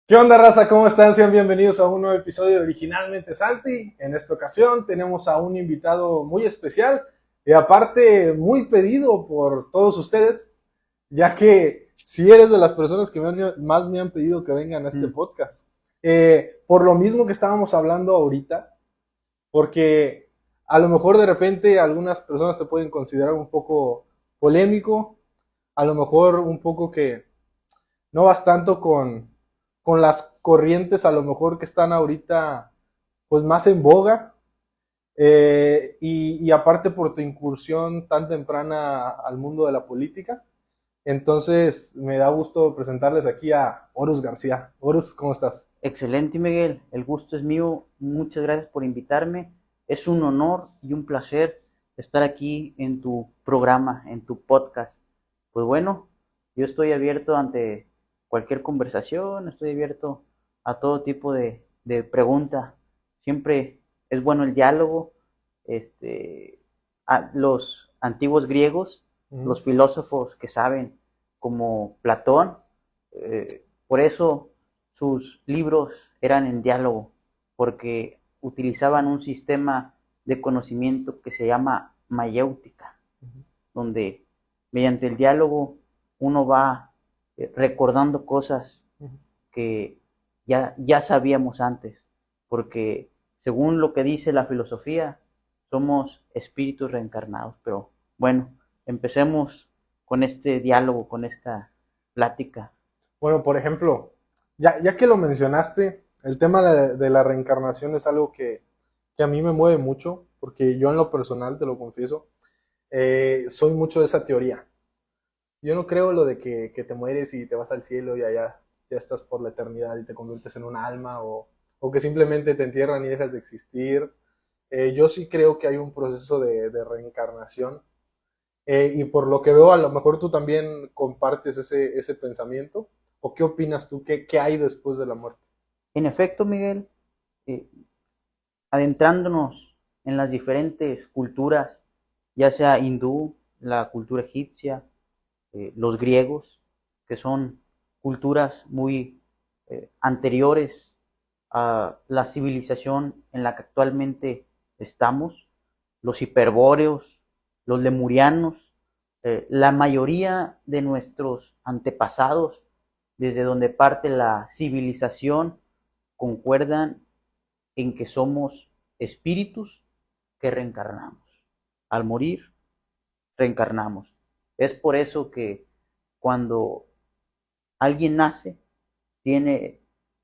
¿Qué onda, raza? ¿Cómo están? Sean bienvenidos a un nuevo episodio de Originalmente Santi. En esta ocasión tenemos a un invitado muy especial y aparte muy pedido por todos ustedes, ya que si eres de las personas que más me han pedido que vengan a este Mm. podcast. Por lo mismo que estábamos hablando ahorita, porque a lo mejor de repente algunas personas te pueden considerar un poco polémico, a lo mejor un poco que no vas tanto con las corrientes a lo mejor que están ahorita pues más en boga, y aparte por tu incursión tan temprana al mundo de la política. Entonces me da gusto presentarles aquí a Horus García. Horus, ¿cómo estás? Excelente, Miguel. El gusto es mío. Muchas gracias por invitarme. Es un honor y un placer estar aquí en tu programa, en tu podcast. Pues bueno, yo estoy abierto ante cualquier conversación, estoy abierto a todo tipo de pregunta. Siempre es bueno el diálogo. Este, a los antiguos griegos, Uh-huh. los filósofos que saben, como Platón, por eso sus libros eran en diálogo, porque utilizaban un sistema de conocimiento que se llama mayéutica, donde mediante el diálogo uno va recordando cosas Uh-huh. que ya sabíamos antes, porque según lo que dice la filosofía, somos espíritus reencarnados. Pero bueno, empecemos con este diálogo, con esta plática. Bueno, por ejemplo, ya que lo mencionaste, el tema de la reencarnación es algo que a mí me mueve mucho, porque yo en lo personal, te lo confieso, soy mucho de esa teoría. Yo no creo lo de que te mueres y te vas al cielo y allá ya estás por la eternidad y te conviertes en un alma o que simplemente te entierran y dejas de existir. Yo sí creo que hay un proceso de reencarnación, y por lo que veo a lo mejor tú también compartes ese pensamiento. ¿O qué opinas tú? ¿Qué hay después de la muerte? En efecto, Miguel, eh, adentrándonos en las diferentes culturas, ya sea hindú, la cultura egipcia, los griegos, que son culturas muy anteriores a la civilización en la que actualmente estamos, los hiperbóreos, los lemurianos, la mayoría de nuestros antepasados, desde donde parte la civilización, concuerdan en que somos espíritus que reencarnamos. Al morir, reencarnamos. Es por eso que cuando alguien nace, tiene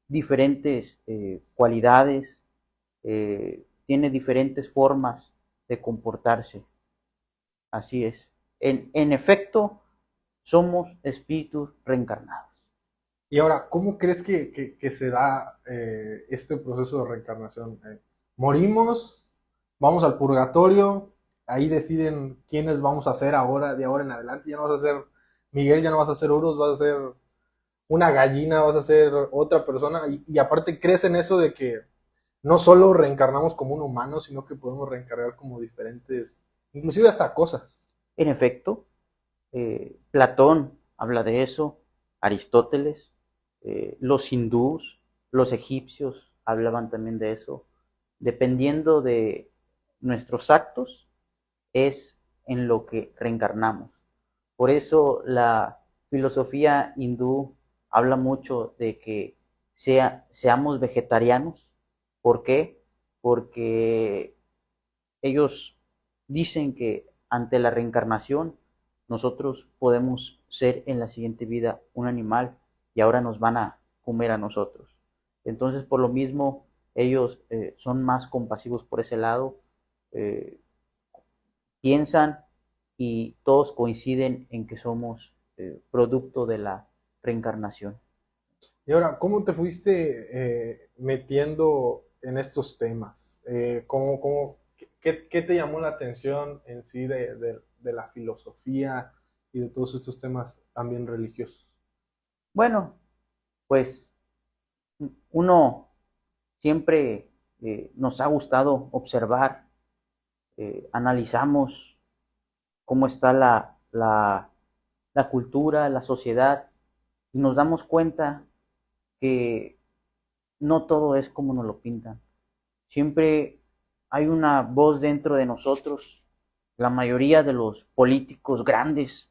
diferentes cualidades, tiene diferentes formas de comportarse. Así es. En efecto, somos espíritus reencarnados. Y ahora, ¿cómo crees que se da este proceso de reencarnación? ¿Morimos? ¿Vamos al purgatorio? Ahí deciden quiénes vamos a ser ahora, de ahora en adelante. Ya no vas a ser Miguel, ya no vas a ser Urus, vas a ser una gallina, vas a ser otra persona. Y aparte, ¿crees en eso de que no solo reencarnamos como un humano, sino que podemos reencarnar como diferentes, inclusive hasta cosas? En efecto, Platón habla de eso, Aristóteles, los hindús, los egipcios hablaban también de eso. Dependiendo de nuestros actos, es en lo que reencarnamos. Por eso la filosofía hindú habla mucho de que seamos vegetarianos. ¿Por qué? Porque ellos dicen que ante la reencarnación nosotros podemos ser en la siguiente vida un animal y ahora nos van a comer a nosotros. Entonces, por lo mismo, ellos son más compasivos por ese lado, eh, piensan y todos coinciden en que somos producto de la reencarnación. Y ahora, ¿cómo te fuiste metiendo en estos temas? ¿Qué te llamó la atención en sí de la filosofía y de todos estos temas también religiosos? Bueno, pues uno siempre nos ha gustado observar, analizamos cómo está la cultura, la sociedad, y nos damos cuenta que no todo es como nos lo pintan. Siempre hay una voz dentro de nosotros. La mayoría de los políticos grandes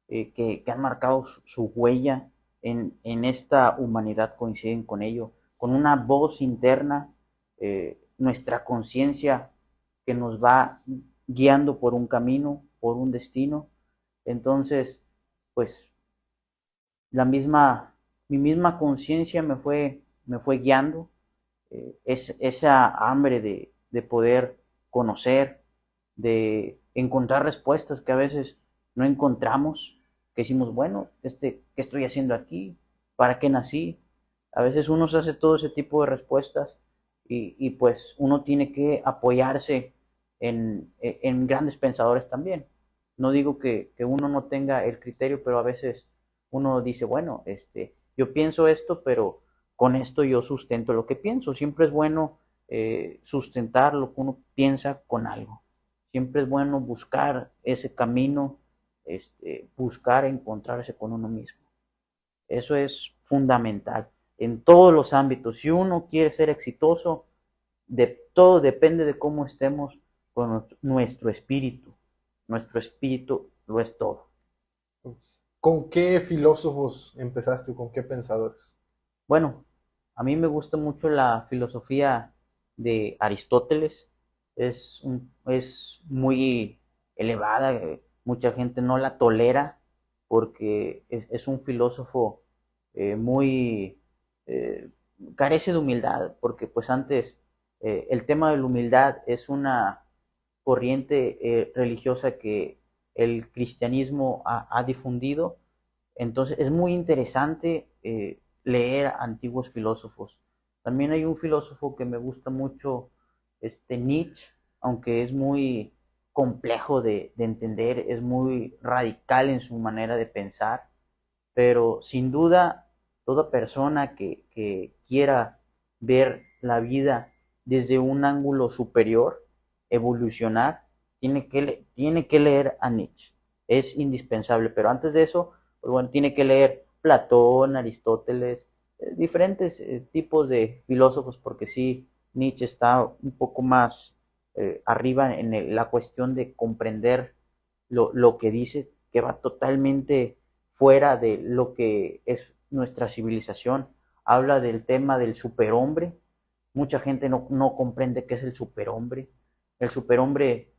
que han marcado su huella en esta humanidad coinciden con ello, con una voz interna, nuestra conciencia que nos va guiando por un camino, por un destino. Entonces, pues la misma, mi misma conciencia me fue guiando, esa hambre de poder conocer, de encontrar respuestas que a veces no encontramos, que decimos, bueno, ¿qué estoy haciendo aquí? ¿Para qué nací? A veces uno se hace todo ese tipo de respuestas y pues uno tiene que apoyarse en grandes pensadores también. No digo que uno no tenga el criterio, pero a veces uno dice, bueno, yo pienso esto, pero con esto yo sustento lo que pienso. Siempre es bueno sustentar lo que uno piensa con algo. Siempre es bueno buscar ese camino, buscar encontrarse con uno mismo. Eso es fundamental en todos los ámbitos. Si uno quiere ser exitoso, todo depende de cómo estemos con nuestro espíritu. Nuestro espíritu lo es todo. ¿Con qué filósofos empezaste o con qué pensadores? Bueno, a mí me gusta mucho la filosofía de Aristóteles. Es muy elevada, mucha gente no la tolera porque es un filósofo muy eh, carece de humildad, porque pues antes el tema de la humildad es una corriente religiosa que el cristianismo ha difundido. Entonces es muy interesante leer antiguos filósofos. También hay un filósofo que me gusta mucho, Nietzsche, aunque es muy complejo de entender, es muy radical en su manera de pensar, pero sin duda toda persona que quiera ver la vida desde un ángulo superior, evolucionar, tiene que leer a Nietzsche. Es indispensable, pero antes de eso, pues bueno, tiene que leer Platón, Aristóteles, diferentes tipos de filósofos, porque sí, Nietzsche está un poco más arriba en la cuestión de comprender lo que dice, que va totalmente fuera de lo que es nuestra civilización. Habla del tema del superhombre. Mucha gente no comprende qué es el superhombre. El superhombre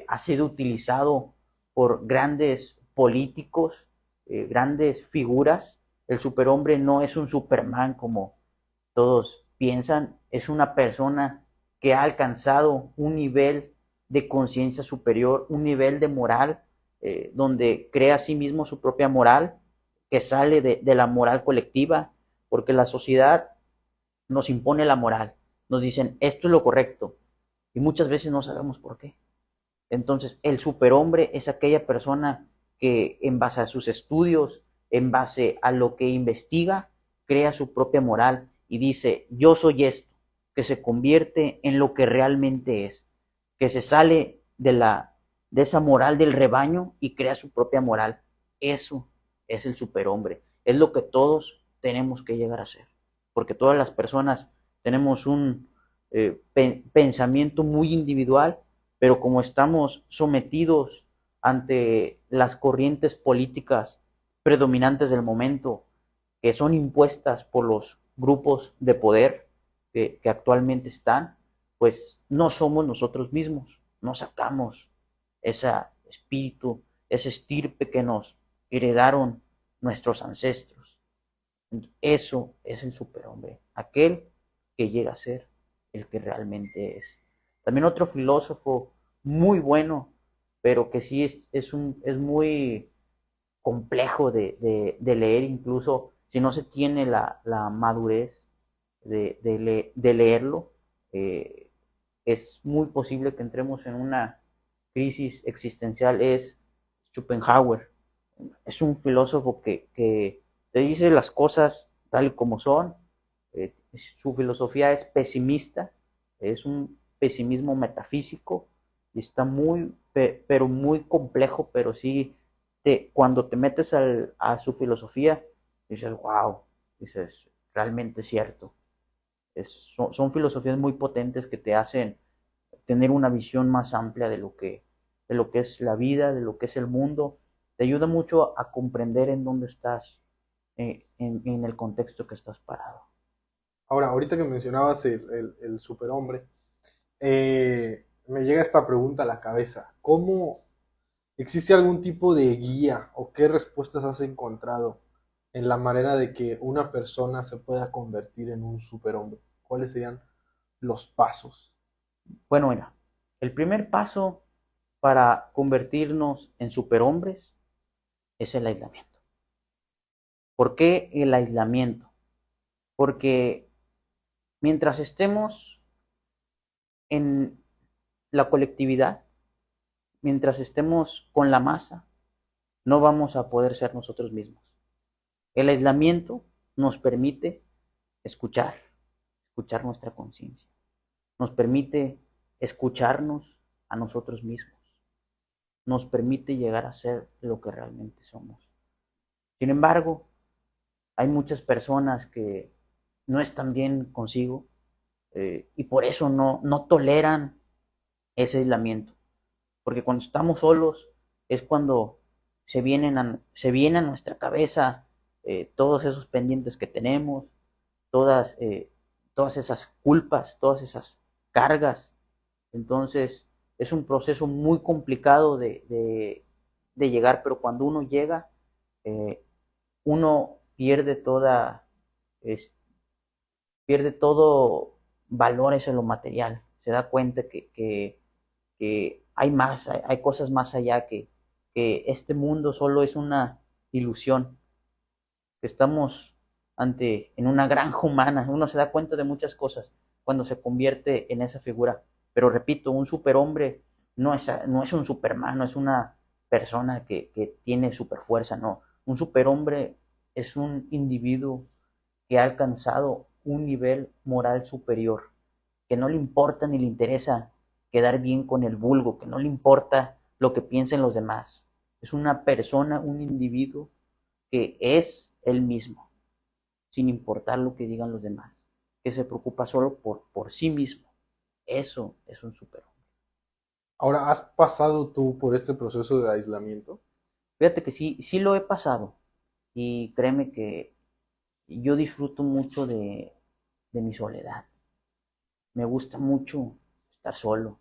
ha sido utilizado por grandes políticos, grandes figuras. El superhombre no es un Superman como todos piensan, es una persona que ha alcanzado un nivel de conciencia superior, un nivel de moral, donde crea a sí mismo su propia moral, que sale de la moral colectiva, porque la sociedad nos impone la moral, nos dicen esto es lo correcto, y muchas veces no sabemos por qué. Entonces, el superhombre es aquella persona que en base a sus estudios, en base a lo que investiga, crea su propia moral y dice, yo soy esto, que se convierte en lo que realmente es, que se sale de esa moral del rebaño y crea su propia moral. Eso es el superhombre. Es lo que todos tenemos que llegar a ser. Porque todas las personas tenemos un pensamiento muy individual, pero como estamos sometidos ante las corrientes políticas predominantes del momento, que son impuestas por los grupos de poder que actualmente están, pues no somos nosotros mismos, no sacamos ese espíritu, ese estirpe que nos heredaron nuestros ancestros. Eso es el superhombre, aquel que llega a ser el que realmente es. También otro filósofo muy bueno, pero que sí es muy complejo de leer, incluso si no se tiene la madurez de leerlo, eh, es muy posible que entremos en una crisis existencial, es Schopenhauer. Es un filósofo que te dice las cosas tal y como son. Su filosofía es pesimista, es un pesimismo metafísico y está muy, pero muy complejo, pero sí, cuando te metes a su filosofía, dices, wow, dices, realmente cierto. Son filosofías muy potentes que te hacen tener una visión más amplia de lo que es la vida, de lo que es el mundo. Te ayuda mucho a comprender en dónde estás, en el contexto que estás parado. Ahora, ahorita que mencionabas el superhombre, me llega esta pregunta a la cabeza. ¿Cómo existe algún tipo de guía o qué respuestas has encontrado en la manera de que una persona se pueda convertir en un superhombre? ¿Cuáles serían los pasos? Bueno, mira, el primer paso para convertirnos en superhombres es el aislamiento. ¿Por qué el aislamiento? Porque mientras estemos en la colectividad, mientras estemos con la masa, no vamos a poder ser nosotros mismos. El aislamiento nos permite escuchar, escuchar nuestra conciencia, nos permite escucharnos a nosotros mismos, nos permite llegar a ser lo que realmente somos. Sin embargo, hay muchas personas que no están bien consigo y por eso no toleran ese aislamiento. Porque cuando estamos solos es cuando se vienen a nuestra cabeza todos esos pendientes que tenemos, todas, todas esas culpas, todas esas cargas. Entonces es un proceso muy complicado de llegar, pero cuando uno llega, eh, uno pierde es, pierde todo valores en lo material. Se da cuenta que hay más, hay cosas más allá, que este mundo solo es una ilusión, que estamos en una granja humana. Uno se da cuenta de muchas cosas cuando se convierte en esa figura. Pero repito, un superhombre no es un superman, no es una persona que tiene superfuerza, no. Un superhombre es un individuo que ha alcanzado un nivel moral superior, que no le importa ni le interesa quedar bien con el vulgo, que no le importa lo que piensen los demás. Es una persona, un individuo que es él mismo, sin importar lo que digan los demás, que se preocupa solo por sí mismo. Eso es un superhombre. Ahora, ¿has pasado tú por este proceso de aislamiento? Fíjate que sí, sí lo he pasado y créeme que yo disfruto mucho de mi soledad. Me gusta mucho estar solo,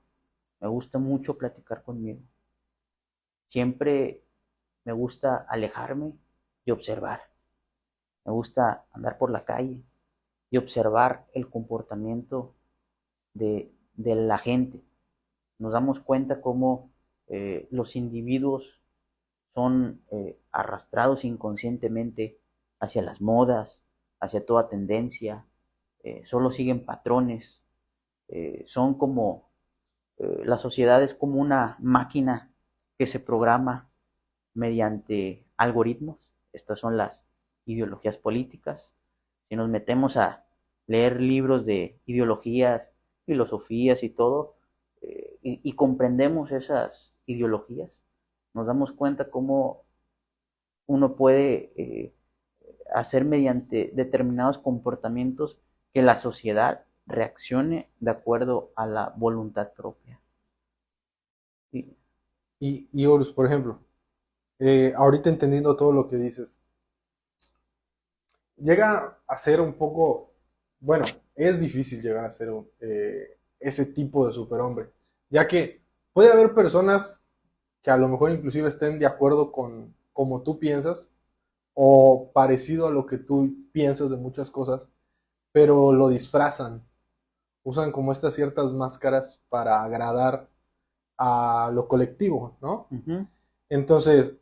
me gusta mucho platicar conmigo. Siempre me gusta alejarme y observar. Me gusta andar por la calle y observar el comportamiento de la gente. Nos damos cuenta cómo los individuos son arrastrados inconscientemente hacia las modas, hacia toda tendencia, solo siguen patrones, son como, la sociedad es como una máquina que se programa mediante algoritmos. Estas son las ideologías políticas. Si nos metemos a leer libros de ideologías, filosofías y todo, y comprendemos esas ideologías, nos damos cuenta cómo uno puede hacer mediante determinados comportamientos que la sociedad reaccione de acuerdo a la voluntad propia. Sí. Y Horus, por ejemplo, ahorita entendiendo todo lo que dices, llega a ser un poco, bueno, es difícil llegar a ser ese tipo de superhombre, ya que puede haber personas que a lo mejor inclusive estén de acuerdo con como tú piensas o parecido a lo que tú piensas de muchas cosas, pero lo disfrazan, usan como estas ciertas máscaras para agradar a lo colectivo, ¿no? Uh -huh. Entonces,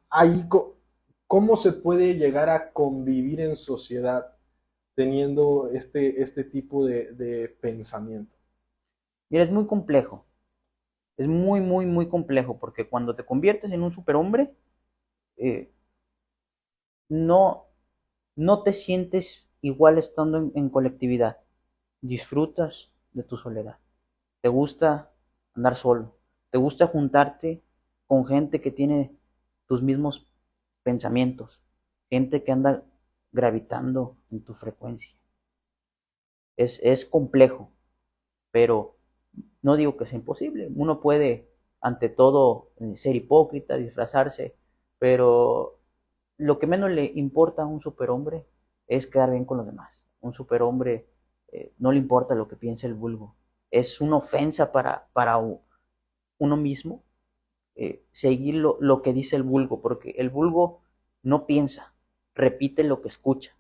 ahí, ¿cómo se puede llegar a convivir en sociedad teniendo este tipo de pensamiento? Mira, es muy complejo. Es muy, muy, muy complejo porque cuando te conviertes en un superhombre, eh, no, no te sientes igual estando en colectividad. Disfrutas de tu soledad. Te gusta andar solo. Te gusta juntarte con gente que tiene tus mismos pensamientos. Gente que anda gravitando en tu frecuencia. Es complejo, pero no digo que sea imposible. Uno puede, ante todo, ser hipócrita, disfrazarse, pero lo que menos le importa a un superhombre es quedar bien con los demás. Un superhombre no le importa lo que piense el vulgo. Es una ofensa para uno mismo seguir lo que dice el vulgo, porque el vulgo no piensa, repite lo que escucha.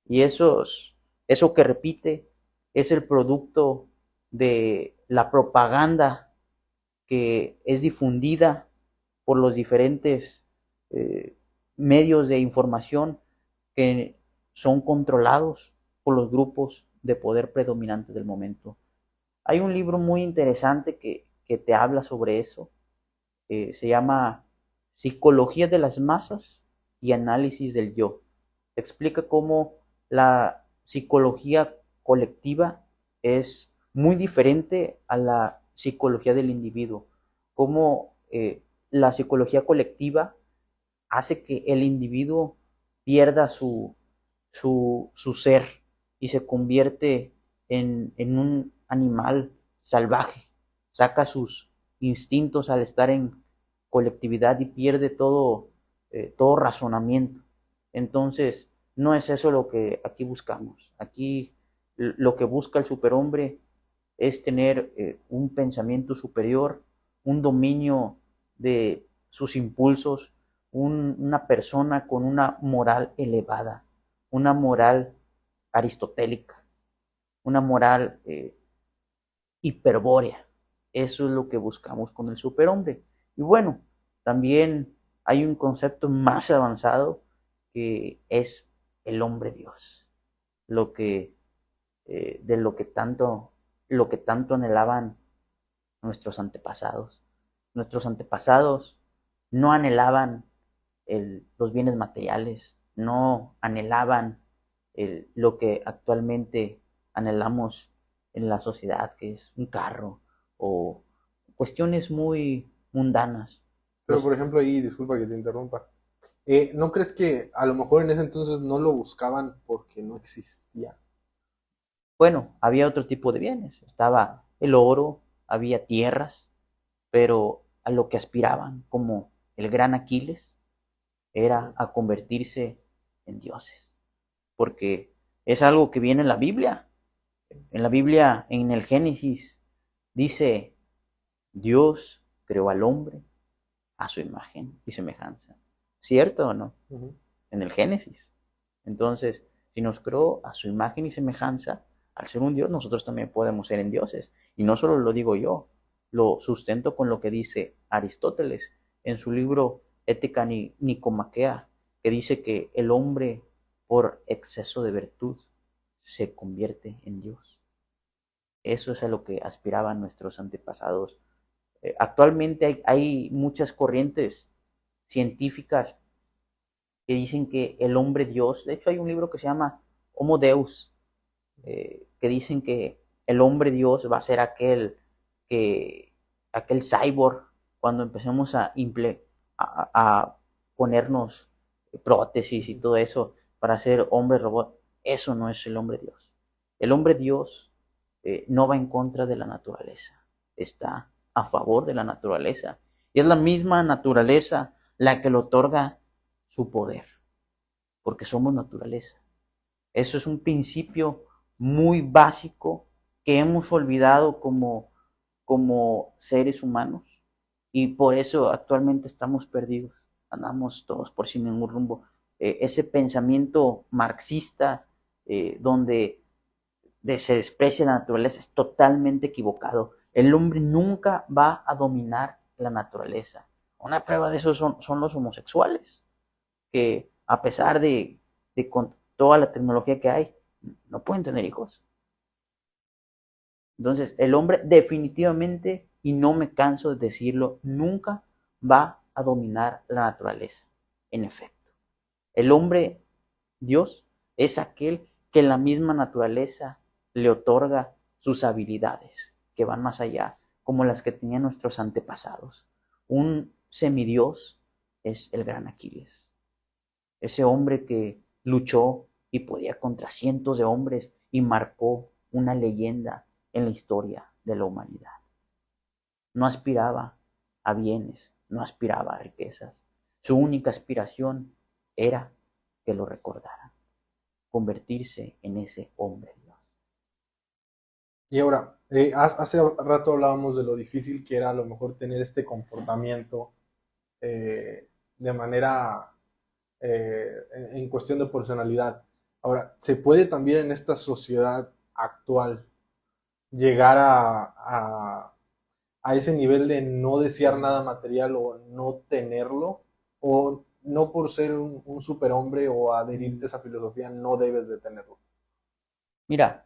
Y eso que repite es el producto de la propaganda que es difundida por los diferentes eh, medios de información que son controlados por los grupos de poder predominantes del momento. Hay un libro muy interesante que te habla sobre eso. Se llama Psicología de las masas y análisis del yo. Explica cómo la psicología colectiva es muy diferente a la psicología del individuo. Cómo la psicología colectiva hace que el individuo pierda su ser y se convierte en un animal salvaje. Saca sus instintos al estar en colectividad y pierde todo razonamiento. Entonces, no es eso lo que aquí buscamos. Aquí lo que busca el superhombre es tener un pensamiento superior, un dominio de sus impulsos, una persona con una moral elevada, una moral aristotélica, una moral hiperbórea. Eso es lo que buscamos con el superhombre. Y bueno, también hay un concepto más avanzado que es el hombre Dios, lo que de lo que tanto anhelaban nuestros antepasados. Nuestros antepasados no anhelaban los bienes materiales, no anhelaban lo que actualmente anhelamos en la sociedad, que es un carro o cuestiones muy mundanas. Pero Los, por ejemplo ahí, disculpa que te interrumpa, ¿no crees que a lo mejor en ese entonces no lo buscaban porque no existía? bueno, había otro tipo de bienes, estaba el oro, había tierras, pero a lo que aspiraban, como el gran Aquiles, era a convertirse en dioses, porque es algo que viene en la Biblia. En la Biblia, en el Génesis, dice, Dios creó al hombre a su imagen y semejanza. ¿Cierto o no? Ujú. En el Génesis. Entonces, si nos creó a su imagen y semejanza, al ser un Dios, nosotros también podemos ser en dioses. Y no solo lo digo yo, lo sustento con lo que dice Aristóteles en su libro Ética Nicomaquea, que dice que el hombre, por exceso de virtud, se convierte en Dios. Eso es a lo que aspiraban nuestros antepasados. Actualmente hay muchas corrientes científicas que dicen que el hombre Dios, de hecho hay un libro que se llama Homo Deus, que dicen que el hombre Dios va a ser que, aquel cyborg cuando empecemos a ponernos prótesis y todo eso para ser hombre robot. Eso no es el hombre Dios. El hombre Dios no va en contra de la naturaleza, está a favor de la naturaleza. Y es la misma naturaleza la que le otorga su poder, porque somos naturaleza. Eso es un principio muy básico que hemos olvidado como seres humanos y por eso actualmente estamos perdidos, andamos todos por sin ningún rumbo. Ese pensamiento marxista donde se desprecia la naturaleza es totalmente equivocado. El hombre nunca va a dominar la naturaleza. Una prueba de eso son los homosexuales, que a pesar de con toda la tecnología que hay, no pueden tener hijos. Entonces, el hombre definitivamente, y no me canso de decirlo, nunca va a dominar la naturaleza. En efecto, el hombre, Dios, es aquel que la misma naturaleza le otorga sus habilidades, que van más allá, como las que tenían nuestros antepasados. Un semidios es el gran Aquiles, ese hombre que luchó y podía contra cientos de hombres y marcó una leyenda en la historia de la humanidad. No aspiraba a bienes, no aspiraba a riquezas. Su única aspiración era que lo recordaran, convertirse en ese hombre Dios. Y ahora, hace rato hablábamos de lo difícil que era a lo mejor tener este comportamiento de manera en cuestión de personalidad. Ahora, ¿se puede también en esta sociedad actual llegar a ese nivel de no desear nada material o no tenerlo? ¿O no por ser un superhombre o adherirte a esa filosofía no debes de tenerlo? Mira,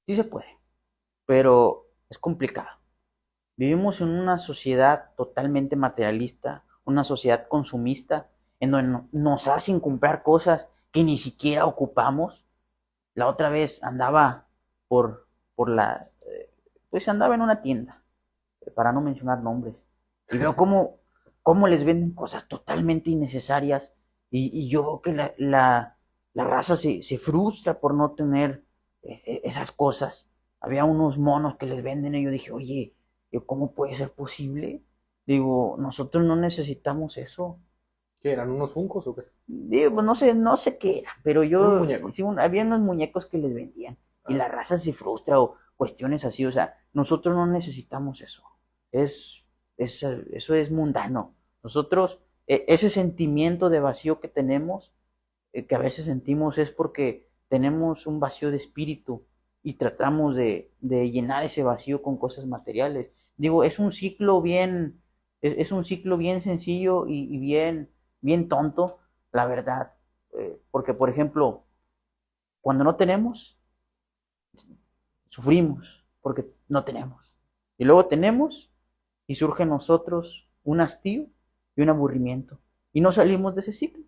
sí se puede, pero es complicado. Vivimos en una sociedad totalmente materialista, una sociedad consumista, en donde nos hacen comprar cosas que ni siquiera ocupamos. La otra vez andaba por, por la, pues andaba en una tienda, para no mencionar nombres, y veo cómo les venden cosas totalmente innecesarias, y yo veo que la raza se frustra por no tener esas cosas. Había unos monos que les venden y yo dije, oye, ¿cómo puede ser posible? Digo, nosotros no necesitamos eso. ¿Qué eran unos funcos o qué? Digo, pues no sé qué era, pero Un yo, muñeco. sí, había unos muñecos que les vendían y Ah, la raza se frustra o cuestiones así, o sea, nosotros no necesitamos eso. Es, eso es mundano. Nosotros, ese sentimiento de vacío que tenemos, que a veces sentimos, es porque tenemos un vacío de espíritu y tratamos de llenar ese vacío con cosas materiales. Digo, es un ciclo bien sencillo y bien tonto, la verdad. Porque, por ejemplo, cuando no tenemos, sufrimos porque no tenemos. Y luego tenemos y surge en nosotros un hastío y un aburrimiento. Y no salimos de ese ciclo.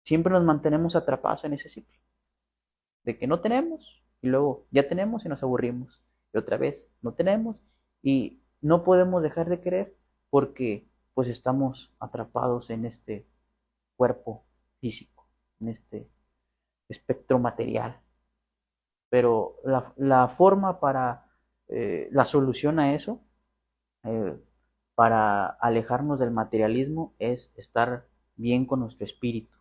Siempre nos mantenemos atrapados en ese ciclo. De que no tenemos y luego ya tenemos y nos aburrimos. Y otra vez no tenemos y no podemos dejar de querer porque pues estamos atrapados en este cuerpo físico, en este espectro material. Pero la forma para la solución a eso, eh, para alejarnos del materialismo, es estar bien con nuestro espíritu.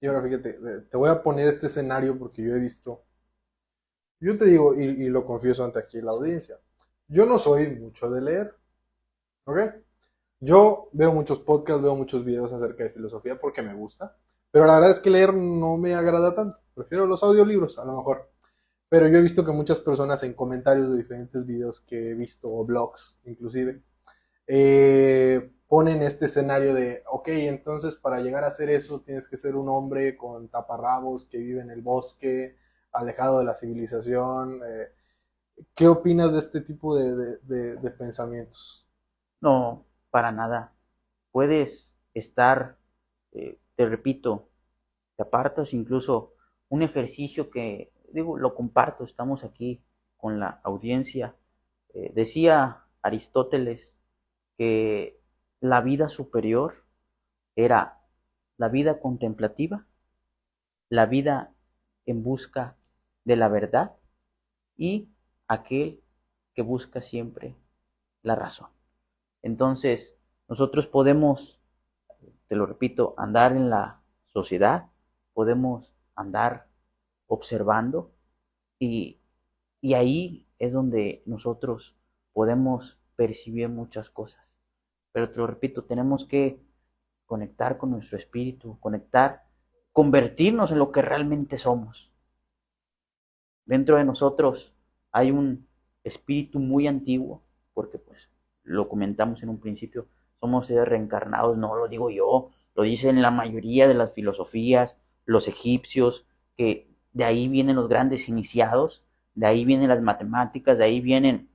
y ahora fíjate, te voy a poner este escenario porque yo he visto, yo te digo y lo confieso ante aquí la audiencia, yo no soy mucho de leer, ¿ok? Yo veo muchos podcasts, veo muchos videos acerca de filosofía porque me gusta, pero la verdad es que leer no me agrada tanto, prefiero los audiolibros a lo mejor. Pero yo he visto que muchas personas en comentarios de diferentes videos que he visto, o blogs inclusive, ponen este escenario de, ok, entonces para llegar a hacer eso tienes que ser un hombre con taparrabos que vive en el bosque, alejado de la civilización. ¿Qué opinas de este tipo de pensamientos? No, para nada. Puedes estar, te repito, te apartas incluso un ejercicio que, digo, lo comparto, estamos aquí con la audiencia. Decía Aristóteles que la vida superior era la vida contemplativa, la vida en busca de la verdad y aquel que busca siempre la razón. Entonces, nosotros podemos, te lo repito, andar en la sociedad, podemos andar observando y, y ahí es donde nosotros podemos percibir muchas cosas. Pero te lo repito, tenemos que conectar con nuestro espíritu, conectar, convertirnos en lo que realmente somos. Dentro de nosotros hay un espíritu muy antiguo, porque pues lo comentamos en un principio, somos seres reencarnados, no lo digo yo, lo dicen la mayoría de las filosofías, los egipcios, que de ahí vienen los grandes iniciados, de ahí vienen las matemáticas, de ahí vienen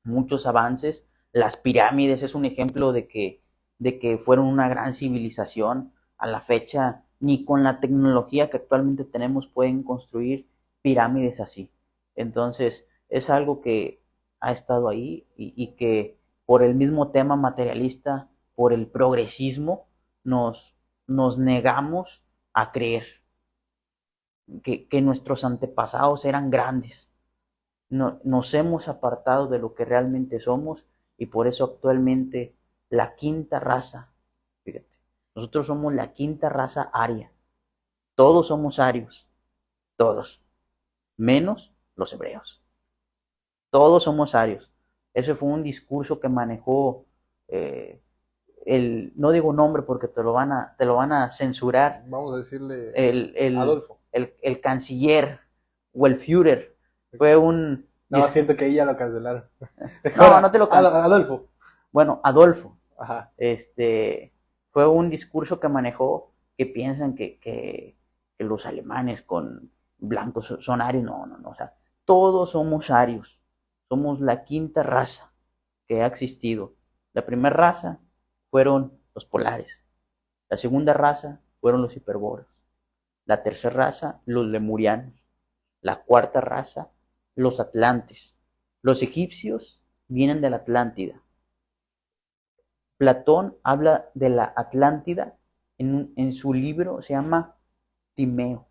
muchos avances. Las pirámides es un ejemplo de que fueron una gran civilización. A la fecha, ni con la tecnología que actualmente tenemos pueden construir pirámides así. Entonces, es algo que ha estado ahí y que por el mismo tema materialista, por el progresismo, nos negamos a creer que nuestros antepasados eran grandes. Nos hemos apartado de lo que realmente somos y por eso actualmente la quinta raza, fíjate, nosotros somos la quinta raza aria. Todos somos arios, todos, menos los hebreos. Todos somos arios. Ese fue un discurso que manejó no digo nombre porque te lo van a censurar. Vamos a decirle Adolfo. El canciller o el Führer. Fue un... No, siento que ahí ya lo cancelaron. No te lo cancelaron. Adolfo. Bueno, Adolfo. Ajá. Fue un discurso que manejó que piensan que los alemanes con blancos son arios. No. O sea, todos somos arios. Somos la quinta raza que ha existido. La primera raza fueron los polares. La segunda raza fueron los hiperbóreos. La tercera raza, los lemurianos. La cuarta raza, los atlantes. Los egipcios vienen de la Atlántida. Platón habla de la Atlántida en su libro, se llama Timeo.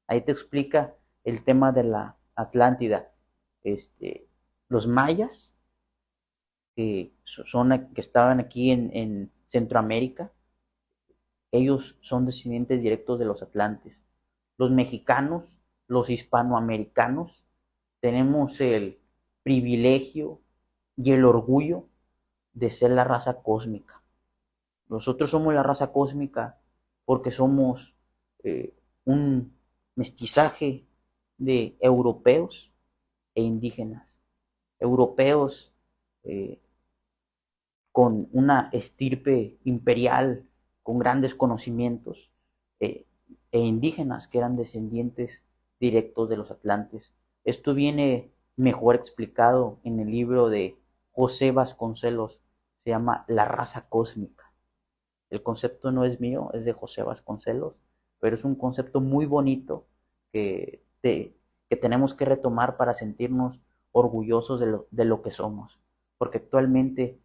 Ahí te explica el tema de la Atlántida. Los mayas, que estaban aquí en Centroamérica, ellos son descendientes directos de los atlantes. Los mexicanos, los hispanoamericanos, tenemos el privilegio y el orgullo de ser la raza cósmica. Nosotros somos la raza cósmica porque somos un mestizaje de europeos e indígenas. Europeos con una estirpe imperial, con grandes conocimientos, e indígenas que eran descendientes directos de los atlantes. Esto viene mejor explicado en el libro de José Vasconcelos, se llama La raza cósmica. El concepto no es mío, es de José Vasconcelos, pero es un concepto muy bonito que tenemos que retomar para sentirnos orgullosos de lo que somos. Porque actualmente,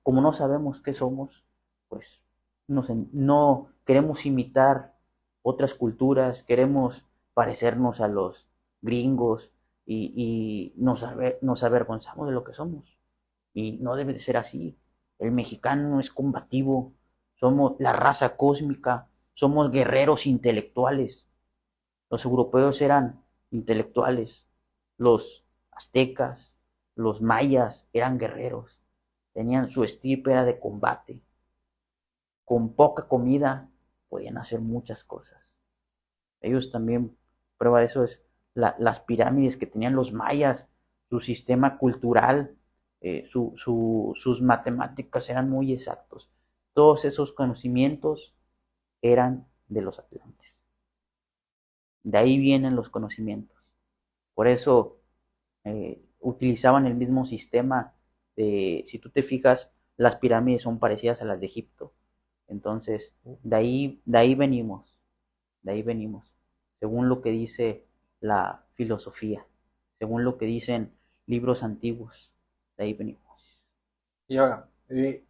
como no sabemos qué somos, pues no queremos imitar otras culturas, queremos parecernos a los gringos y nos avergonzamos de lo que somos. Y no debe de ser así. El mexicano es combativo, somos la raza cósmica, somos guerreros intelectuales. Los europeos eran intelectuales, los aztecas, los mayas eran guerreros, tenían su estirpe era de combate. Con poca comida podían hacer muchas cosas. Ellos también, prueba de eso es las pirámides que tenían los mayas, su sistema cultural, sus matemáticas eran muy exactos. Todos esos conocimientos eran de los atlantes. De ahí vienen los conocimientos. Por eso utilizaban el mismo sistema si tú te fijas, las pirámides son parecidas a las de Egipto. Entonces, de ahí venimos, según lo que dice la filosofía, según lo que dicen libros antiguos, de ahí venimos. Y ahora,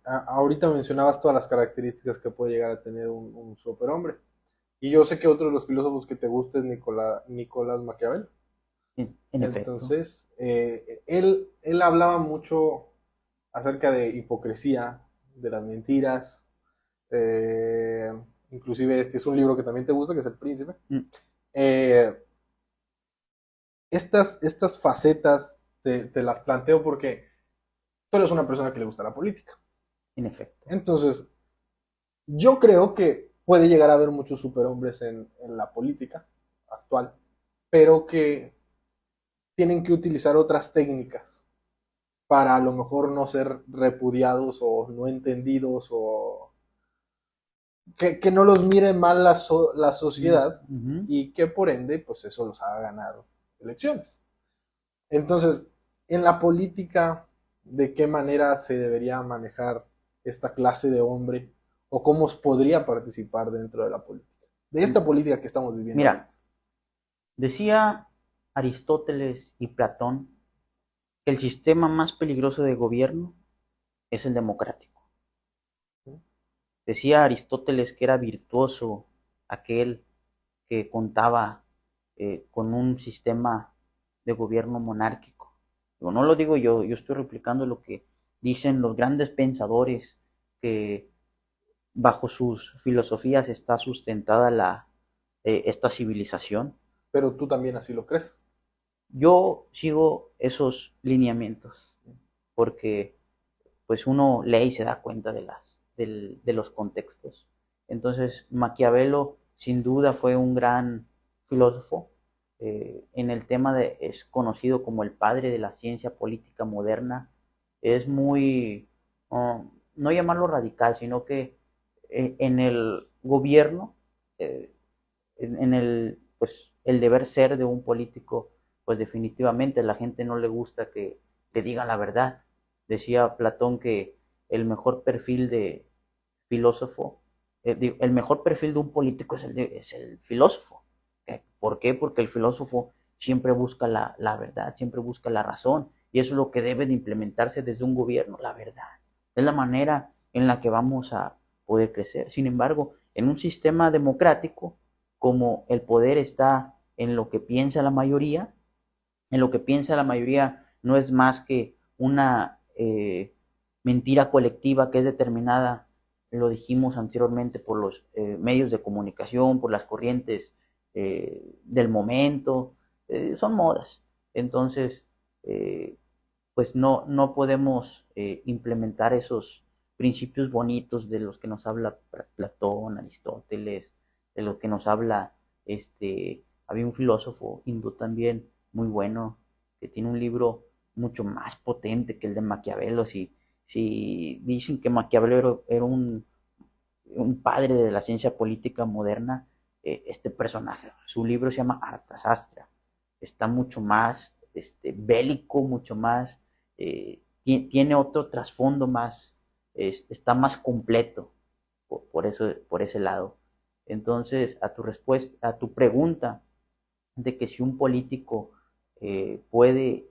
ahorita mencionabas todas las características que puede llegar a tener un superhombre. Y yo sé que otro de los filósofos que te gusta es Nicolás Maquiavelo. En Entonces, él hablaba mucho acerca de hipocresía, de las mentiras, inclusive que es un libro que también te gusta, que es El Príncipe. Eh, estas facetas te las planteo porque tú eres una persona que le gusta la política. En efecto. Entonces, yo creo que puede llegar a haber muchos superhombres en la política actual, pero que tienen que utilizar otras técnicas para a lo mejor no ser repudiados o no entendidos o que no los mire mal la sociedad y que por ende pues eso los haga ganar elecciones. Entonces, en la política, ¿de qué manera se debería manejar esta clase de hombre o cómo podría participar dentro de la política? De esta política que estamos viviendo. Mira, decía Aristóteles y Platón que el sistema más peligroso de gobierno es el democrático. Decía Aristóteles que era virtuoso aquel que contaba con un sistema de gobierno monárquico. No lo digo yo estoy replicando lo que dicen los grandes pensadores que bajo sus filosofías está sustentada esta civilización. Pero tú también así lo crees. Yo sigo esos lineamientos porque pues uno lee y se da cuenta de los contextos. Entonces, Maquiavelo sin duda fue un gran filósofo. En el tema es conocido como el padre de la ciencia política moderna. Es muy, no llamarlo radical, sino que en el gobierno, eh, pues, el deber ser de un político, pues definitivamente a la gente no le gusta que diga la verdad. Decía Platón que el mejor perfil de filósofo, el mejor perfil de un político es el filósofo. ¿Por qué? Porque el filósofo siempre busca la verdad, siempre busca la razón, y eso es lo que debe de implementarse desde un gobierno, la verdad. Es la manera en la que vamos a poder crecer. Sin embargo, en un sistema democrático, como el poder está en lo que piensa la mayoría, en lo que piensa la mayoría no es más que una mentira colectiva que es determinada, lo dijimos anteriormente, por los medios de comunicación, por las corrientes del momento, son modas. Entonces, eh, pues no podemos implementar esos principios bonitos de los que nos habla Platón, Aristóteles, de los que nos habla había un filósofo hindú también muy bueno, que tiene un libro mucho más potente que el de Maquiavelo. Si dicen que Maquiavelo era un padre de la ciencia política moderna, este personaje, su libro se llama Arthasastra, está mucho más bélico, mucho más, tiene otro trasfondo más, está más completo por ese lado. Entonces, a tu respuesta, a tu pregunta, de que si un político puede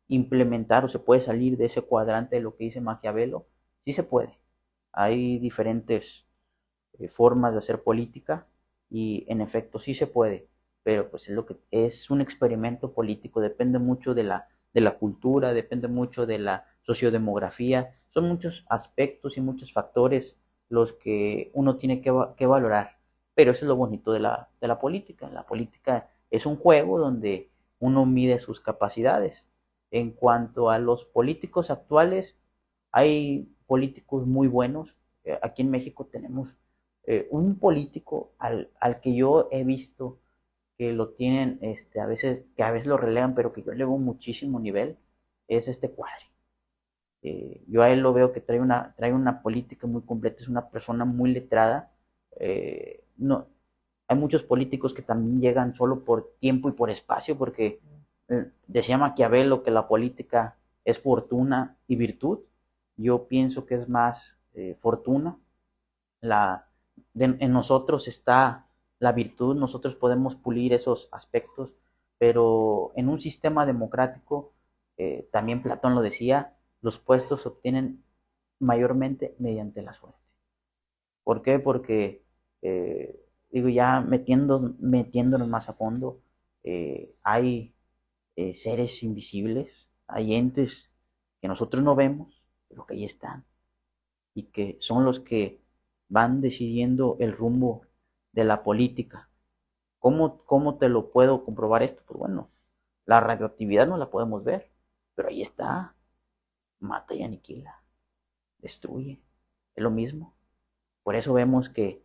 implementar o se puede salir de ese cuadrante de lo que dice Maquiavelo, sí se puede. Hay diferentes formas de hacer política y en efecto sí se puede, pero pues es lo que es un experimento político, depende mucho de la cultura, depende mucho de la sociodemografía, son muchos aspectos y muchos factores los que uno tiene que valorar, pero eso es lo bonito de la política es un juego donde uno mide sus capacidades. En cuanto a los políticos actuales, hay políticos muy buenos. Aquí en México tenemos un político al que yo he visto que lo tienen, que a veces lo relegan, pero que yo le veo muchísimo nivel, es este Cuadri. Yo a él lo veo que trae una política muy completa, es una persona muy letrada. No, hay muchos políticos que también llegan solo por tiempo y por espacio, porque decía Maquiavelo que la política es fortuna y virtud. Yo pienso que es más fortuna. La, en nosotros está la virtud, nosotros podemos pulir esos aspectos, pero en un sistema democrático, también Platón lo decía, los puestos se obtienen mayormente mediante la suerte. ¿Por qué? Porque, eh, digo, ya metiéndonos más a fondo, hay seres invisibles, hay entes que nosotros no vemos, pero que ahí están, y que son los que van decidiendo el rumbo de la política. ¿Cómo te lo puedo comprobar esto? Pues bueno, la radioactividad no la podemos ver, pero ahí está, mata y aniquila, destruye, es lo mismo. Por eso vemos que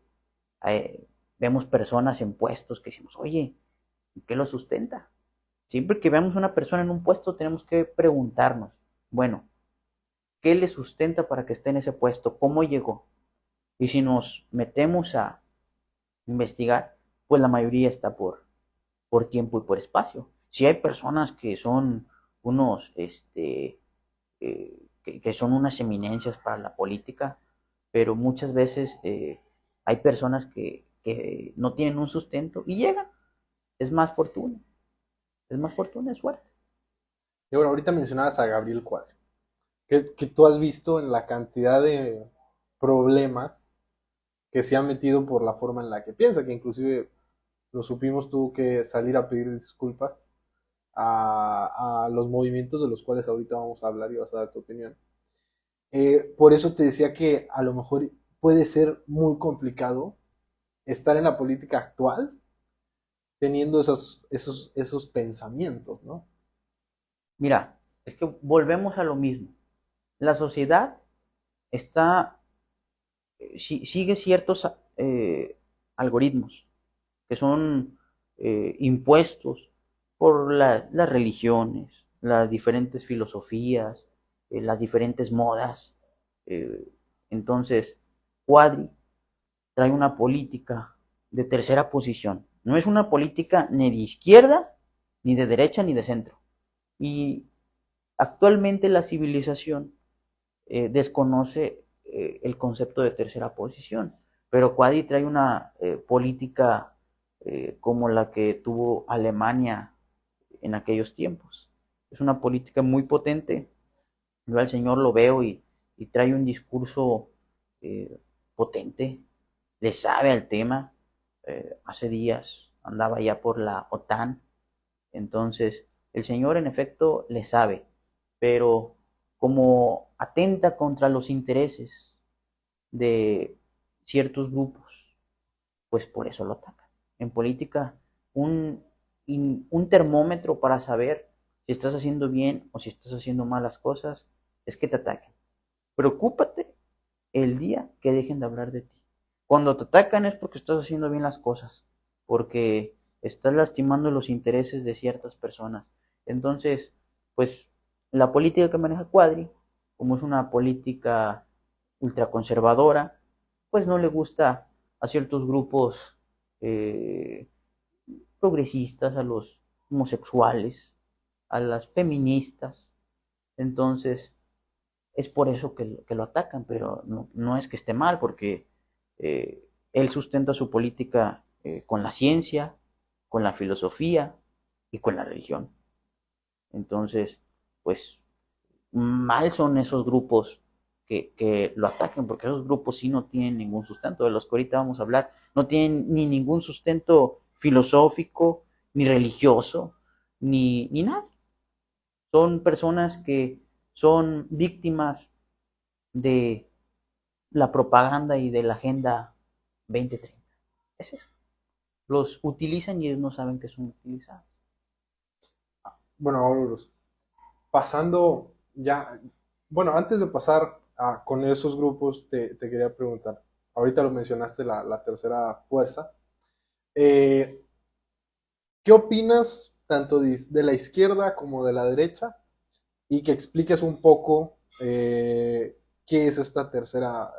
vemos personas en puestos que decimos, oye, ¿qué lo sustenta? Siempre que veamos una persona en un puesto tenemos que preguntarnos, bueno, ¿qué le sustenta para que esté en ese puesto? ¿Cómo llegó? Y si nos metemos a investigar, pues la mayoría está por tiempo y por espacio. Si hay personas que son unos, que son unas eminencias para la política, pero muchas veces hay personas que no tienen un sustento y llegan. Es más fortuna, es más fortuna, es suerte. Y bueno, ahorita mencionabas a Gabriel Cuadri, que tú has visto en la cantidad de problemas que se ha metido por la forma en la que piensa, que inclusive lo supimos, tuvo que salir a pedir disculpas a los movimientos de los cuales ahorita vamos a hablar y vas a dar tu opinión. Por eso te decía que a lo mejor puede ser muy complicado estar en la política actual teniendo esos pensamientos, ¿no? Mira, es que volvemos a lo mismo. La sociedad está, sigue ciertos algoritmos que son impuestos por las religiones, las diferentes filosofías, las diferentes modas. Eh, entonces, Cuadri trae una política de tercera posición. No es una política ni de izquierda, ni de derecha, ni de centro. Y actualmente la civilización desconoce el concepto de tercera posición, pero Cuadri trae una política como la que tuvo Alemania en aquellos tiempos. Es una política muy potente. Yo al señor lo veo y trae un discurso eh, potente, le sabe al tema. Hace días andaba ya por la OTAN, entonces el señor en efecto le sabe, pero como atenta contra los intereses de ciertos grupos, pues por eso lo atacan. En política, un, un termómetro para saber si estás haciendo bien o si estás haciendo malas cosas es que te ataquen. Preocúpate el día que dejen de hablar de ti. Cuando te atacan es porque estás haciendo bien las cosas, porque estás lastimando los intereses de ciertas personas. Entonces, pues la política que maneja Cuadri, como es una política ultraconservadora, pues no le gusta a ciertos grupos eh, progresistas, a los homosexuales, a las feministas. Entonces, es por eso que lo atacan, pero no es que esté mal, porque él sustenta su política con la ciencia, con la filosofía y con la religión. Entonces, pues mal son esos grupos que lo ataquen, porque esos grupos sí no tienen ningún sustento, de los que ahorita vamos a hablar, no tienen ni ningún sustento filosófico, ni religioso, ni nada. Son personas que son víctimas de la propaganda y de la Agenda 2030. Es eso. Los utilizan y ellos no saben que son utilizados. Bueno, ahora pasando ya, bueno, antes de pasar con esos grupos, te quería preguntar, ahorita lo mencionaste, la tercera fuerza, eh, ¿qué opinas tanto de la izquierda como de la derecha? Y que expliques un poco qué es esta tercera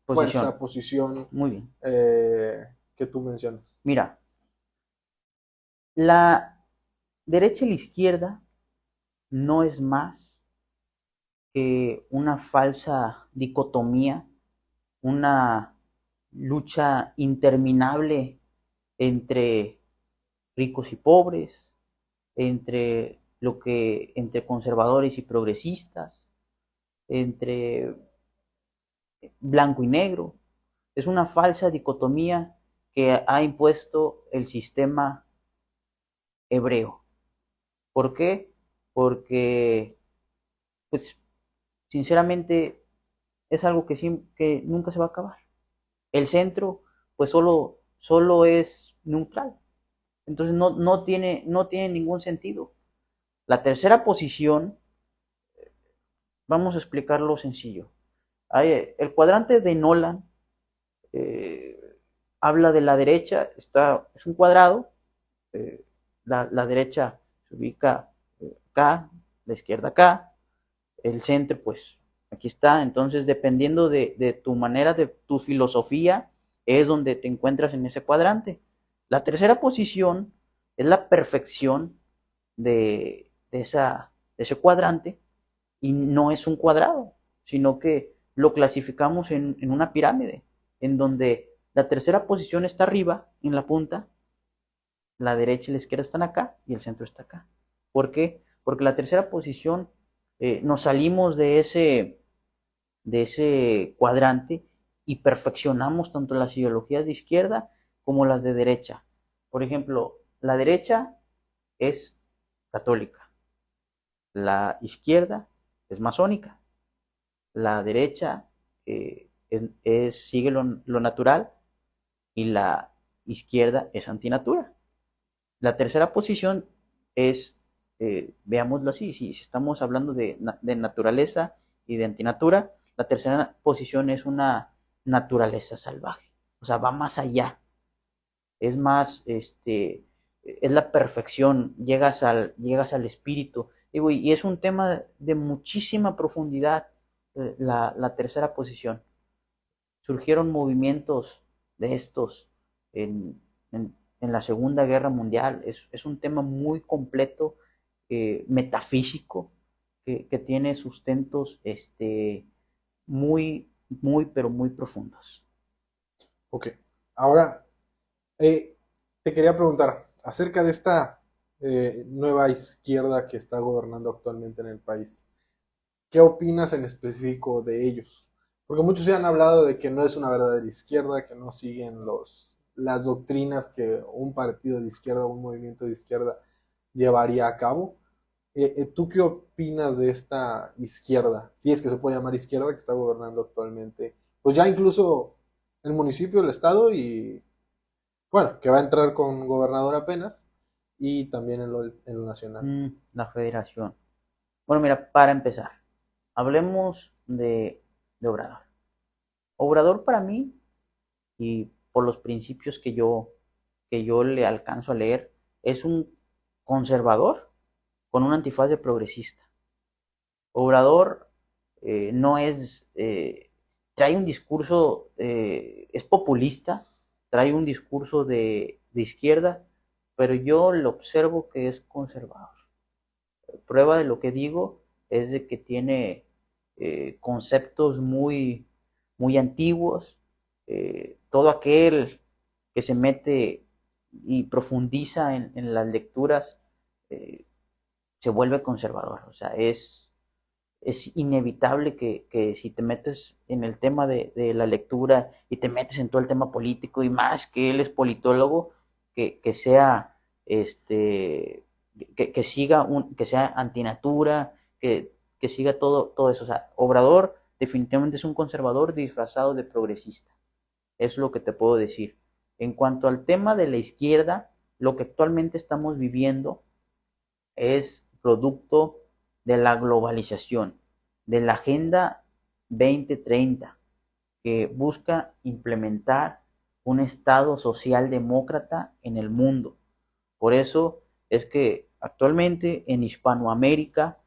Posición. fuerza, posición Muy bien. que tú mencionas. Mira, la derecha y la izquierda no es más que una falsa dicotomía, una lucha interminable entre ricos y pobres, entre conservadores y progresistas, entre blanco y negro. Es una falsa dicotomía que ha impuesto el sistema hebreo. ¿Por qué? Porque, pues, sinceramente, es algo que nunca se va a acabar. El centro, pues, solo es neutral. Entonces, no tiene ningún sentido. La tercera posición, vamos a explicarlo sencillo. El cuadrante de Nolan eh, habla de la derecha, es un cuadrado, eh, la derecha se ubica acá, la izquierda acá, el centro pues aquí está, entonces dependiendo de tu manera, de tu filosofía, es donde te encuentras en ese cuadrante. La tercera posición es la perfección de ese cuadrante y no es un cuadrado, sino que lo clasificamos en una pirámide, en donde la tercera posición está arriba, en la punta, la derecha y la izquierda están acá y el centro está acá. ¿Por qué? Porque la tercera posición nos salimos de ese cuadrante y perfeccionamos tanto las ideologías de izquierda como las de derecha. Por ejemplo, la derecha es católica, la izquierda es masónica, la derecha sigue lo natural y la izquierda es antinatura. La tercera posición es, veámoslo así, si estamos hablando de naturaleza y de antinatura, la tercera posición es una naturaleza salvaje, o sea, va más allá, es más, es la perfección, llegas al espíritu, y es un tema de muchísima profundidad, la tercera posición. Surgieron movimientos de estos en, en la Segunda Guerra Mundial. Es un tema muy completo, metafísico, que tiene sustentos muy, muy, pero muy profundos. Ok. Ahora, eh, te quería preguntar acerca de esta nueva izquierda que está gobernando actualmente en el país. ¿Qué opinas en específico de ellos? Porque muchos ya han hablado de que no es una verdadera izquierda, que no siguen las doctrinas que un partido de izquierda o un movimiento de izquierda llevaría a cabo. ¿Tú qué opinas de esta izquierda? Si es que se puede llamar izquierda que está gobernando actualmente. Pues ya incluso el municipio, el estado y, bueno, que va a entrar con gobernador apenas y también en lo nacional. La federación. Bueno, mira, para empezar, hablemos de Obrador. Obrador para mí, y por los principios que yo le alcanzo a leer, es un conservador con un antifaz de progresista. Obrador no es, trae un discurso, es populista, trae un discurso de izquierda, pero yo lo observo que es conservador. Prueba de lo que digo es de que tiene conceptos muy, muy antiguos. Todo aquel que se mete y profundiza en las lecturas eh, se vuelve conservador. O sea, es inevitable que si te metes en el tema de la lectura y te metes en todo el tema político y más que él es politólogo, que sea que sea antinatura, que siga todo eso. O sea, Obrador definitivamente es un conservador disfrazado de progresista. Es lo que te puedo decir. En cuanto al tema de la izquierda, lo que actualmente estamos viviendo es producto de la globalización, de la Agenda 2030, que busca implementar un Estado social demócrata en el mundo. Por eso es que actualmente en Hispanoamérica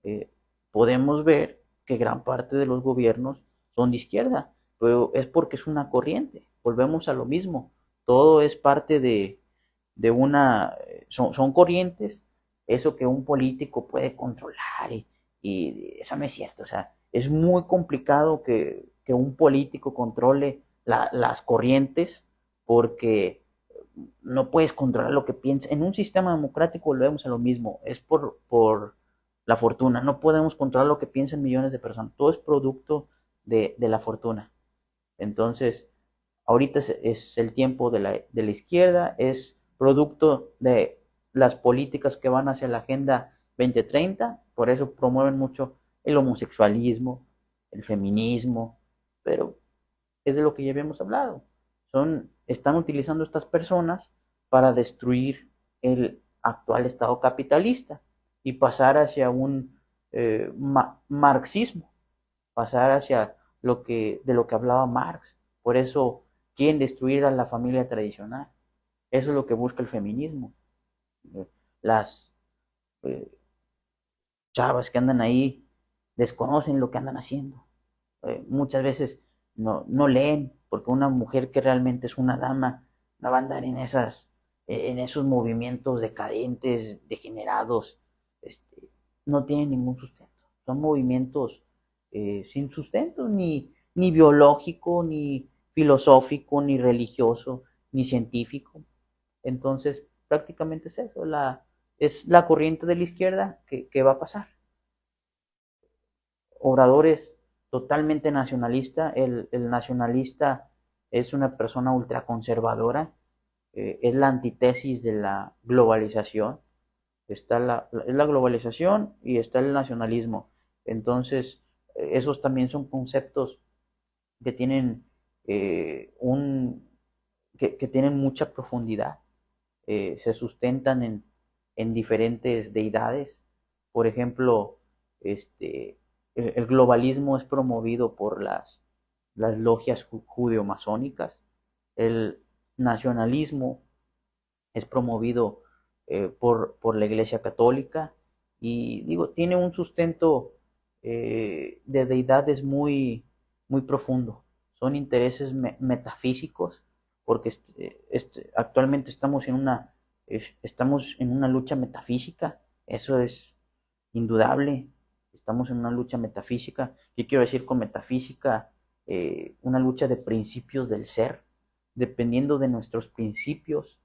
eh, podemos ver que gran parte de los gobiernos son de izquierda, pero es porque es una corriente. Volvemos a lo mismo. Todo es parte de son corrientes, eso que un político puede controlar y eso no es cierto. O sea, es muy complicado que un político controle las corrientes porque no puedes controlar lo que piensa. En un sistema democrático volvemos a lo mismo, es por la fortuna, no podemos controlar lo que piensan millones de personas, todo es producto de la fortuna. Entonces, ahorita es el tiempo de la izquierda, es producto de las políticas que van hacia la Agenda 2030, por eso promueven mucho el homosexualismo, el feminismo, pero es de lo que ya habíamos hablado. Están utilizando estas personas para destruir el actual Estado capitalista y pasar hacia un marxismo, pasar hacia de lo que hablaba Marx. Por eso quieren destruir a la familia tradicional. Eso es lo que busca el feminismo. Las eh, chavas que andan ahí desconocen lo que andan haciendo. Muchas veces no leen, porque una mujer que realmente es una dama no va a andar en esos movimientos decadentes, degenerados, no tienen ningún sustento. Son movimientos sin sustento, ni biológico, ni filosófico, ni religioso, ni científico. Entonces, prácticamente es eso, es la corriente de la izquierda que va a pasar. Obradores totalmente nacionalista. El nacionalista es una persona ultraconservadora, es la antítesis de la globalización. Está es la globalización y está el nacionalismo. Entonces, esos también son conceptos que tienen que tienen mucha profundidad, se sustentan en diferentes deidades. Por ejemplo, el globalismo es promovido por las logias judeo-masónicas, el nacionalismo es promovido por la Iglesia Católica y digo, tiene un sustento de deidades muy profundo. Son intereses metafísicos porque actualmente estamos en una lucha metafísica, eso es indudable, estamos en una lucha metafísica. ¿Qué quiero decir con metafísica? Una lucha de principios del ser, dependiendo de nuestros principios,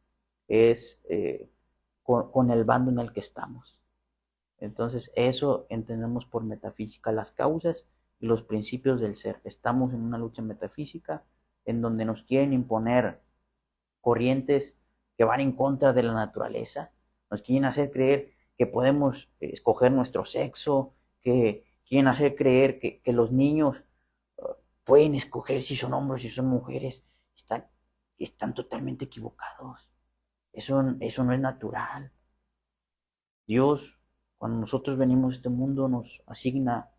es con el bando en el que estamos. Entonces, eso entendemos por metafísica, las causas y los principios del ser. Estamos en una lucha metafísica en donde nos quieren imponer corrientes que van en contra de la naturaleza, nos quieren hacer creer que podemos escoger nuestro sexo, que quieren hacer creer que los niños pueden escoger si son hombres, si son mujeres. Están totalmente equivocados. Eso no es natural. Dios, cuando nosotros venimos a este mundo, nos asigna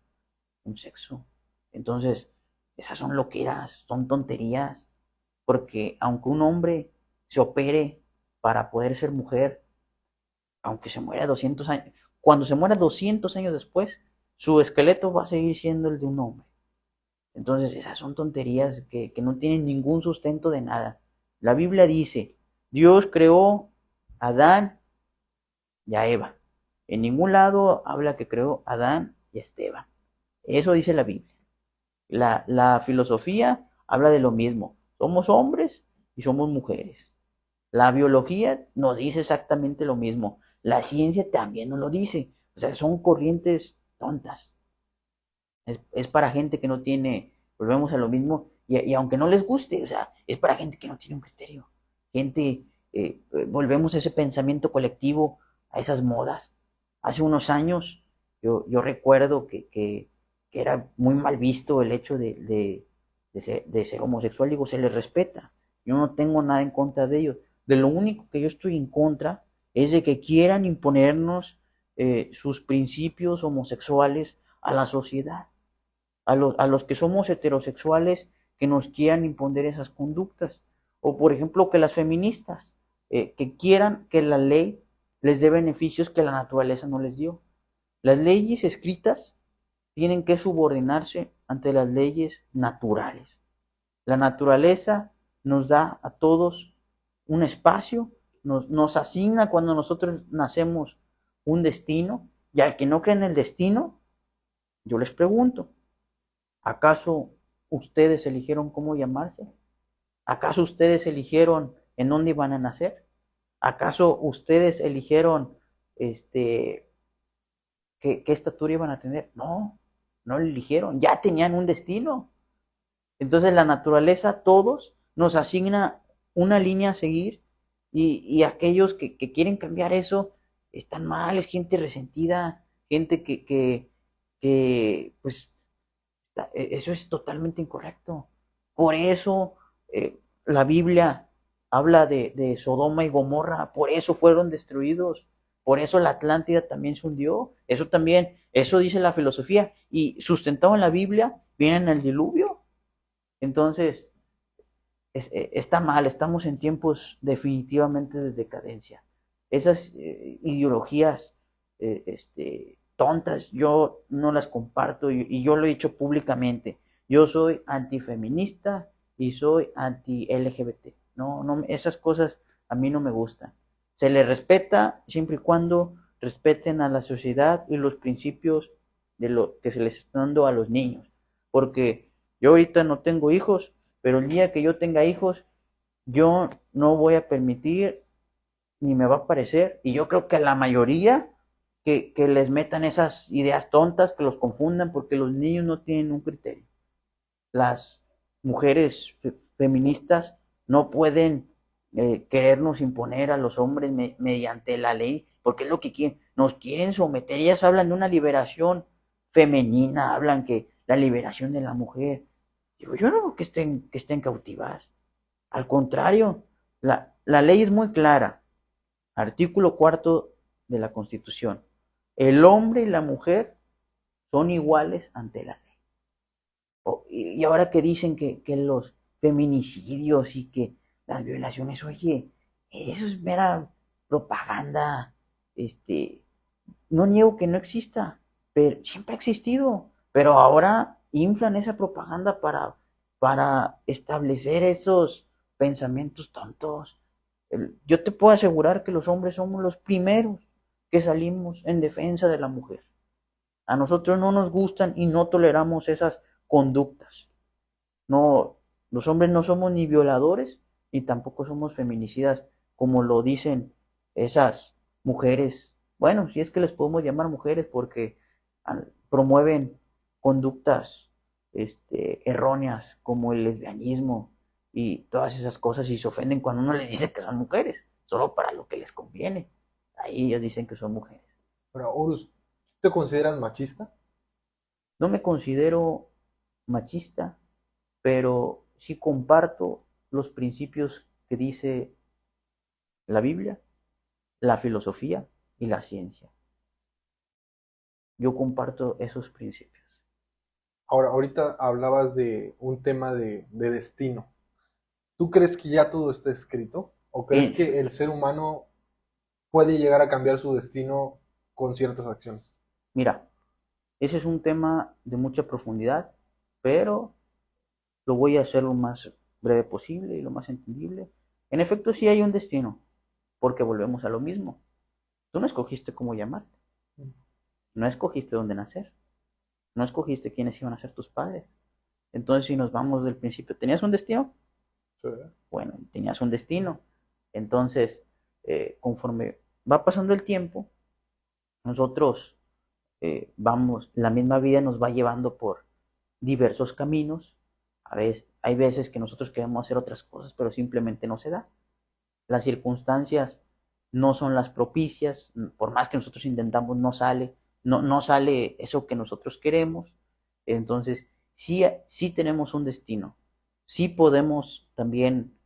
un sexo. Entonces, esas son loqueras, son tonterías, porque aunque un hombre se opere para poder ser mujer, aunque se muera 200 años, cuando se muera 200 años después, su esqueleto va a seguir siendo el de un hombre. Entonces, esas son tonterías que no tienen ningún sustento de nada. La Biblia dice, Dios creó a Adán y a Eva. En ningún lado habla que creó a Adán y a Esteban. Eso dice la Biblia. La filosofía habla de lo mismo. Somos hombres y somos mujeres. La biología nos dice exactamente lo mismo. La ciencia también nos lo dice. O sea, son corrientes tontas. Es para gente que no tiene, volvemos a lo mismo, y aunque no les guste, o sea, es para gente que no tiene un criterio. Gente, volvemos a ese pensamiento colectivo, a esas modas. Hace unos años yo recuerdo que era muy mal visto el hecho de ser homosexual. Digo, se les respeta. Yo no tengo nada en contra de ellos. De lo único que yo estoy en contra es de que quieran imponernos sus principios homosexuales a la sociedad, a los que somos heterosexuales, que nos quieran imponer esas conductas. O por ejemplo que las feministas, que quieran que la ley les dé beneficios que la naturaleza no les dio. Las leyes escritas tienen que subordinarse ante las leyes naturales. La naturaleza nos da a todos un espacio, nos asigna cuando nosotros nacemos un destino, y al que no cree en el destino, yo les pregunto, ¿acaso ustedes eligieron cómo llamarse? ¿Acaso ustedes eligieron en dónde iban a nacer? ¿Acaso ustedes eligieron qué estatura iban a tener? No, no lo eligieron, ya tenían un destino. Entonces la naturaleza, todos, nos asigna una línea a seguir y aquellos que quieren cambiar eso están mal, es gente resentida, gente pues, eso es totalmente incorrecto. Por eso la Biblia habla de Sodoma y Gomorra, por eso fueron destruidos, por eso la Atlántida también se hundió, eso también, eso dice la filosofía, y sustentado en la Biblia, viene en el diluvio. Entonces, está mal, estamos en tiempos definitivamente de decadencia. Esas ideologías tontas, yo no las comparto y yo lo he dicho públicamente. Yo soy antifeminista y soy anti-LGBT. No, no, esas cosas a mí no me gustan. Se les respeta siempre y cuando respeten a la sociedad y los principios de lo que se les está dando a los niños. Porque yo ahorita no tengo hijos, pero el día que yo tenga hijos, yo no voy a permitir ni me va a parecer, y yo creo que la mayoría que les metan esas ideas tontas, que los confundan, porque los niños no tienen un criterio. Las mujeres feministas no pueden querernos imponer a los hombres mediante la ley, porque es lo que quieren, nos quieren someter. Ellas hablan de una liberación femenina, hablan que la liberación de la mujer. Digo, yo no creo que estén cautivadas. Al contrario, la ley es muy clara. Artículo cuarto de la Constitución. El hombre y la mujer son iguales ante la ley. Y ahora que dicen que los feminicidios y que las violaciones, oye, eso es mera propaganda. Este, no niego que no exista, pero siempre ha existido. Pero ahora inflan esa propaganda para establecer esos pensamientos tontos. Yo te puedo asegurar que los hombres somos los primeros que salimos en defensa de la mujer. A nosotros no nos gustan y no toleramos esas conductas. No, los hombres no somos ni violadores ni tampoco somos feminicidas, como lo dicen esas mujeres. Bueno, si es que les podemos llamar mujeres porque promueven conductas erróneas como el lesbianismo y todas esas cosas y se ofenden cuando uno les dice que son mujeres, solo para lo que les conviene. Ahí ellas dicen que son mujeres. Pero, Horus, ¿te consideras machista? No me considero machista, pero sí comparto los principios que dice la Biblia, la filosofía y la ciencia. Yo comparto esos principios. Ahora, ahorita hablabas de un tema de destino. ¿Tú crees que ya todo está escrito? ¿O crees En, que el ser humano puede llegar a cambiar su destino con ciertas acciones? mira, ese es un tema de mucha profundidad, pero lo voy a hacer lo más breve posible y lo más entendible. En efecto, sí hay un destino, porque volvemos a lo mismo. Tú no escogiste cómo llamarte, no escogiste dónde nacer, no escogiste quiénes iban a ser tus padres. Entonces, si nos vamos del principio, ¿tenías un destino? Sí. Bueno, tenías un destino. Entonces, conforme va pasando el tiempo, nosotros vamos, la misma vida nos va llevando por diversos caminos. A veces, hay veces que nosotros queremos hacer otras cosas, pero simplemente no se da. Las circunstancias no son las propicias, por más que nosotros intentamos, no sale eso que nosotros queremos. Entonces, sí tenemos un destino, sí podemos también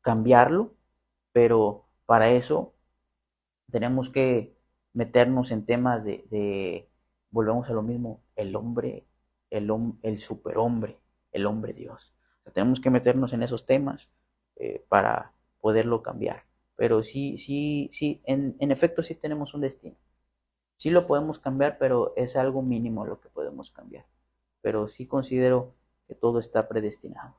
cambiarlo, pero para eso tenemos que meternos en temas volvemos a lo mismo, el hombre, el superhombre, el hombre Dios. O sea, tenemos que meternos en esos temas para poderlo cambiar. Pero sí, en efecto sí tenemos un destino. Sí lo podemos cambiar, pero es algo mínimo lo que podemos cambiar. Pero sí considero que todo está predestinado.